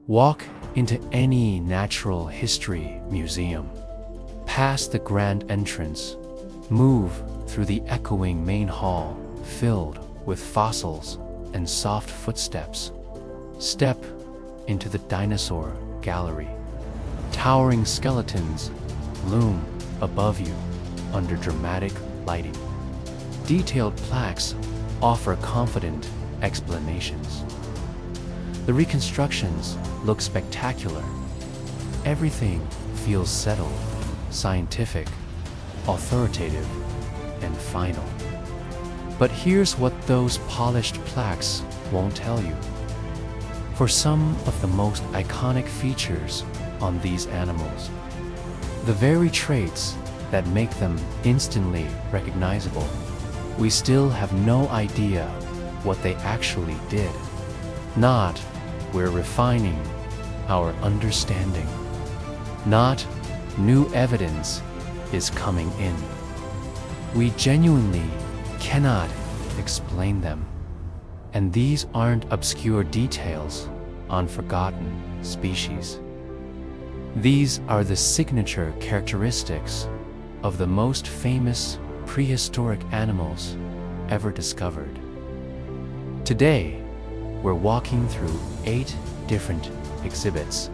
Walk into any natural history museum. Past the grand entrance, move through the echoing main hall filled with fossils and soft footsteps. Step into the Dinosaur gallery. Towering skeletons loom above you under dramatic lighting. Detailed plaques offer confident explanations. The reconstructions look spectacular. Everything feels settled, scientific, authoritative, and final. But here's what those polished plaques won't tell you. For some of the most iconic features on these animals, the very traits that make them instantly recognizable, we still have no idea what they actually did. Not, we're refining our understanding. Not, new evidence is coming in. We genuinely cannot explain them. And these aren't obscure details on forgotten species. These are the signature characteristics of the most famous prehistoric animals ever discovered. Today, we're walking through 8 different exhibits,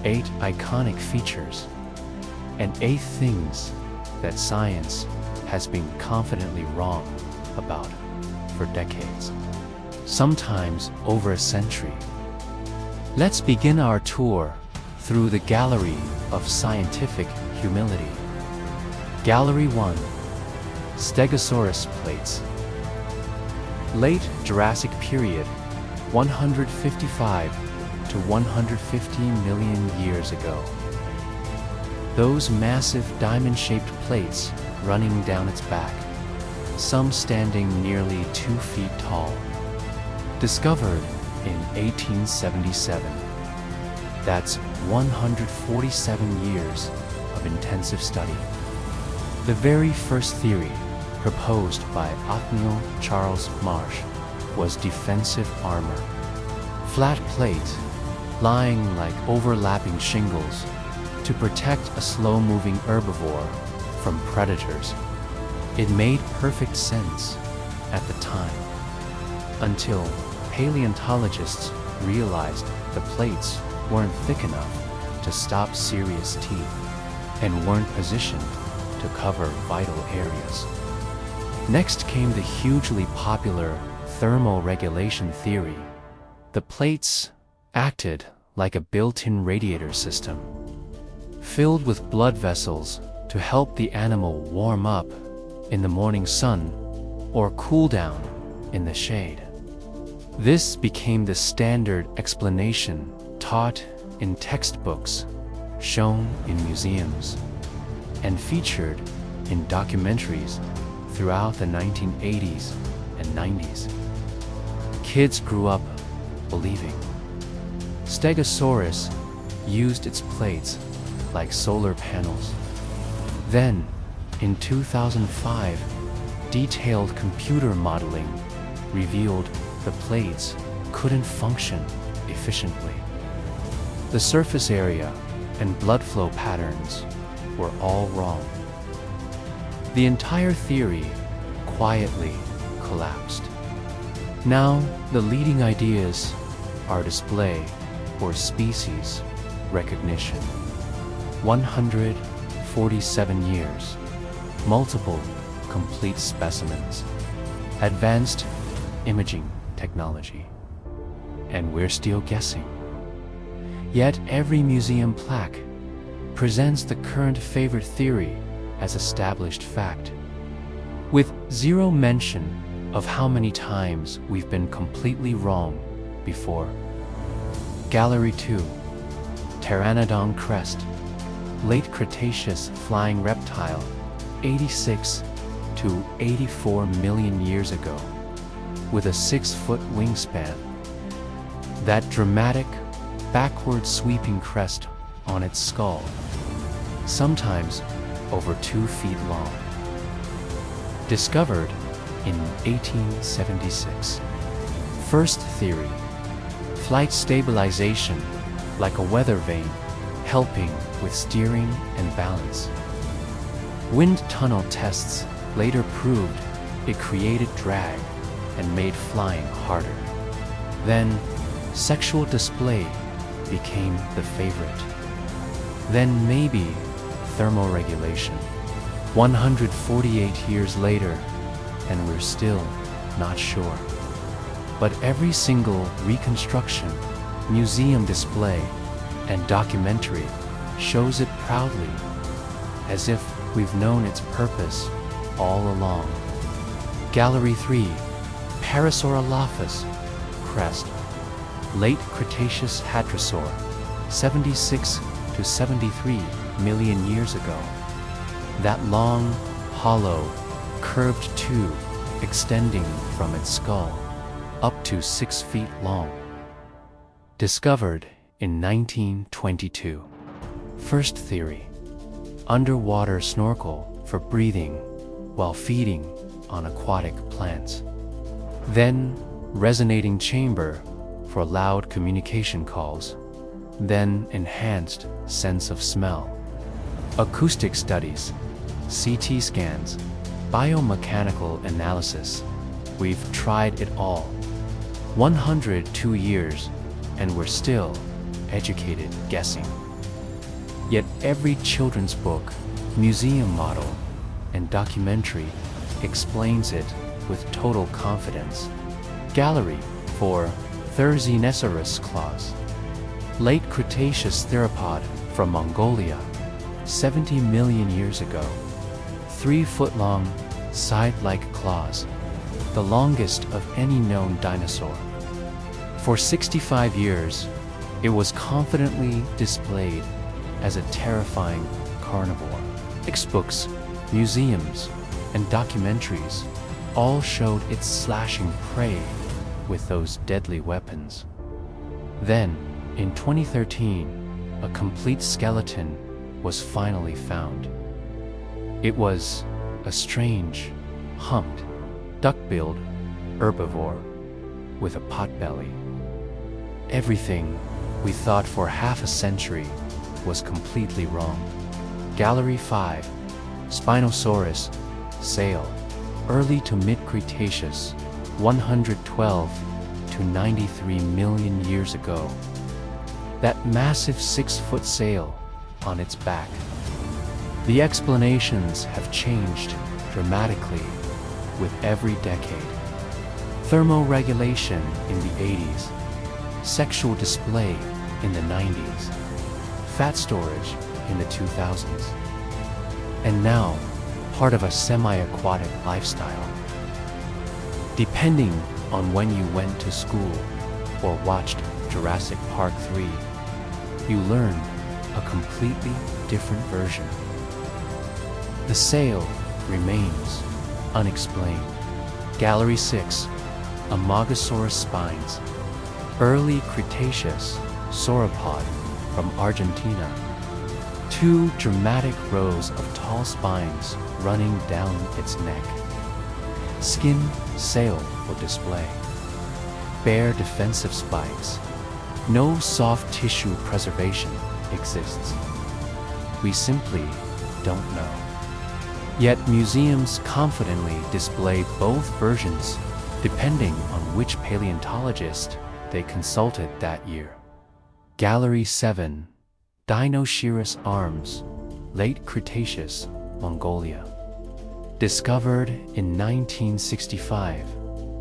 8 iconic features, and 8 things that science has been confidently wrong about for decades, sometimes over a century. Let's begin our tour through the Gallery of Scientific Humility. Gallery 1. Stegosaurus plates. Late Jurassic period, 155 to 150 million years ago. Those massive diamond-shaped plates running down its back, some standing nearly 2 feet tall. Discovered in 1877. That's 147 years of intensive study. The very first theory, proposed by Othniel Charles Marsh, was defensive armor. Flat plates, lying like overlapping shingles, to protect a slow-moving herbivore from predators. It made perfect sense at the time, until paleontologists realized the plates weren't thick enough to stop serious teeth and weren't positioned to cover vital areas. Next came the hugely popular thermoregulation theory. The plates acted like a built-in radiator system, filled with blood vessels to help the animal warm up in the morning sun or cool down in the shade. This became the standard explanation taught in textbooks, shown in museums, and featured in documentaries throughout the 1980s and 90s. Kids grew up believing. Stegosaurus used its plates like solar panels. Then, in 2005, detailed computer modeling revealed the plates couldn't function efficiently. The surface area and blood flow patterns were all wrong. The entire theory quietly collapsed. Now, the leading ideas are display or species recognition. 147 years, multiple complete specimens, advanced imaging technology, and we're still guessing. Yet every museum plaque presents the current favorite theory as established fact, with zero mention of how many times we've been completely wrong before. Gallery 2. Pteranodon crest, late Cretaceous flying reptile, 86 to 84 million years ago, with a 6-foot wingspan. That dramatic, backward sweeping crest on its skull, sometimes over 2 feet long. Discovered in 1876. First theory, flight stabilization like a weather vane, helping with steering and balance. Wind tunnel tests later proved it created drag and made flying harder. Then, sexual display became the favorite. Then maybe thermoregulation. 148 years later, and we're still not sure. But every single reconstruction, museum display, and documentary shows it proudly, as if we've known its purpose all along. Gallery 3, Parasaurolophus, crest. Late Cretaceous hadrosaur, 76 to 73 million years ago. That long, hollow, curved tube extending from its skull, up to 6 feet long. Discovered in 1922. First theory: underwater snorkel for breathing while feeding on aquatic plants. Then resonating chamber for loud communication calls. Then enhanced sense of smell. Acoustic studies, CT scans, biomechanical analysis. We've tried it all. 102 years, and we're still educated guessing. Yet every children's book, museum model, and documentary explains it with total confidence. Gallery 4, Therizinosaurus claws. Late Cretaceous theropod from Mongolia, 70 million years ago. 3-foot-long, side-like claws, the longest of any known dinosaur. For 65 years, it was confidently displayed as a terrifying carnivore. Textbooks, museums, and documentaries all showed it slashing prey with those deadly weapons. Then, in 2013, a complete skeleton was finally found. It was a strange, humped, duck-billed herbivore with a potbelly. Everything we thought for half a century was completely wrong. Gallery 5, Spinosaurus, sail, early to mid-Cretaceous, 112 to 93 million years ago. That massive 6-foot sail on its back. The explanations have changed dramatically with every decade. Thermoregulation in the 80s, sexual display in the 90s, fat storage in the 2000s, and now part of a semi-aquatic lifestyle. Depending on when you went to school or watched Jurassic Park 3, you learned a completely different version. The sail remains unexplained. Gallery 6, Amogosaurus spines, early Cretaceous sauropod from Argentina. 2 dramatic rows of tall spines running down its neck. Skin sail for display. Bare defensive spikes. No soft tissue preservation exists. We simply don't know. Yet museums confidently display both versions depending on which paleontologist they consulted that year. Gallery 7, Dinosaurus arms, late Cretaceous, Mongolia. Discovered in 1965,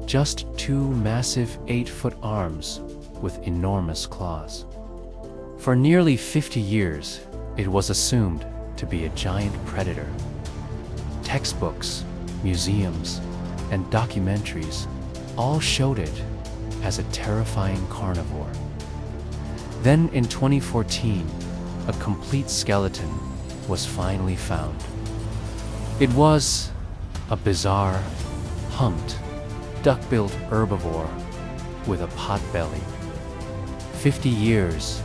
just 2 massive 8-foot arms with enormous claws. For nearly 50 years, it was assumed to be a giant predator. Textbooks, museums, and documentaries all showed it as a terrifying carnivore. Then in 2014, a complete skeleton was finally found. It was a bizarre, humped, duck-billed herbivore with a potbelly. 50 years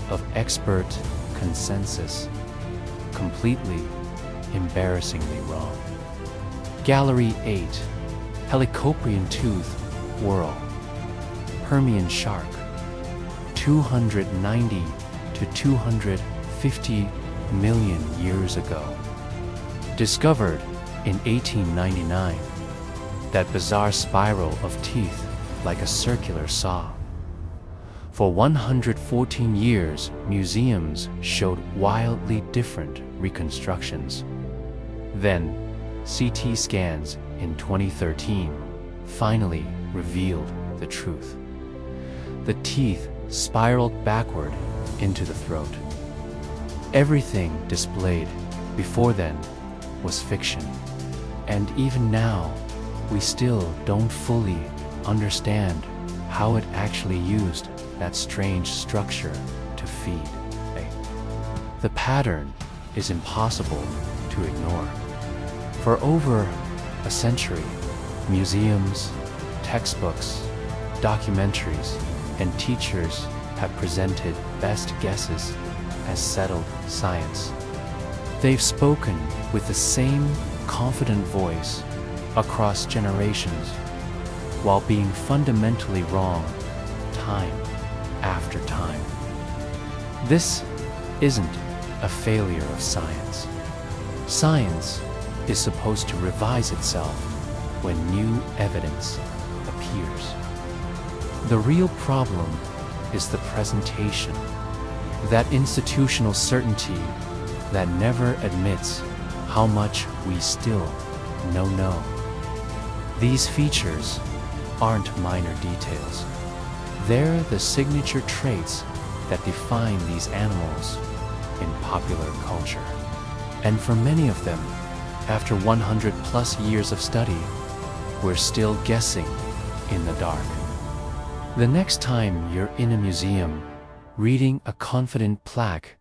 of expert consensus, completely, embarrassingly wrong. Gallery 8, Helicoprian tooth, whorl, Permian shark, 290 to 250 million years ago. Discovered in 1899, that bizarre spiral of teeth like a circular saw. For 114 years, museums showed wildly different reconstructions. Then, CT scans in 2013 finally revealed the truth. The teeth spiraled backward into the throat. Everything displayed before then was fiction. And even now, we still don't fully understand how it actually used that strange structure to feed. The pattern is impossible to ignore. For over a century, museums, textbooks, documentaries, and teachers have presented best guesses as settled science. They've spoken with the same confident voice across generations, while being fundamentally wrong time after time. This isn't a failure of science. Science is supposed to revise itself when new evidence appears. The real problem is the presentation, that institutional certainty that never admits how much we still know. These features aren't minor details. They're the signature traits that define these animals in popular culture. And for many of them, after 100 plus years of study, we're still guessing in the dark. The next time you're in a museum, reading a confident plaque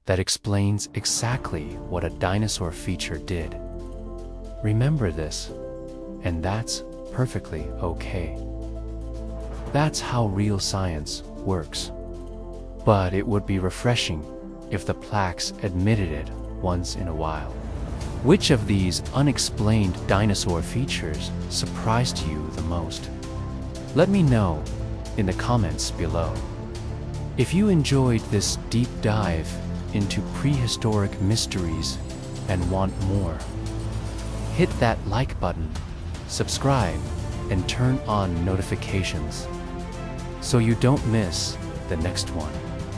that explains exactly what a dinosaur feature did, remember this, and that's perfectly okay. That's how real science works. But it would be refreshing if the plaques admitted it once in a while. Which of these unexplained dinosaur features surprised you the most? Let me know in the comments below. If you enjoyed this deep dive into prehistoric mysteries and want more, hit that like button, subscribe, and turn on notifications so you don't miss the next one.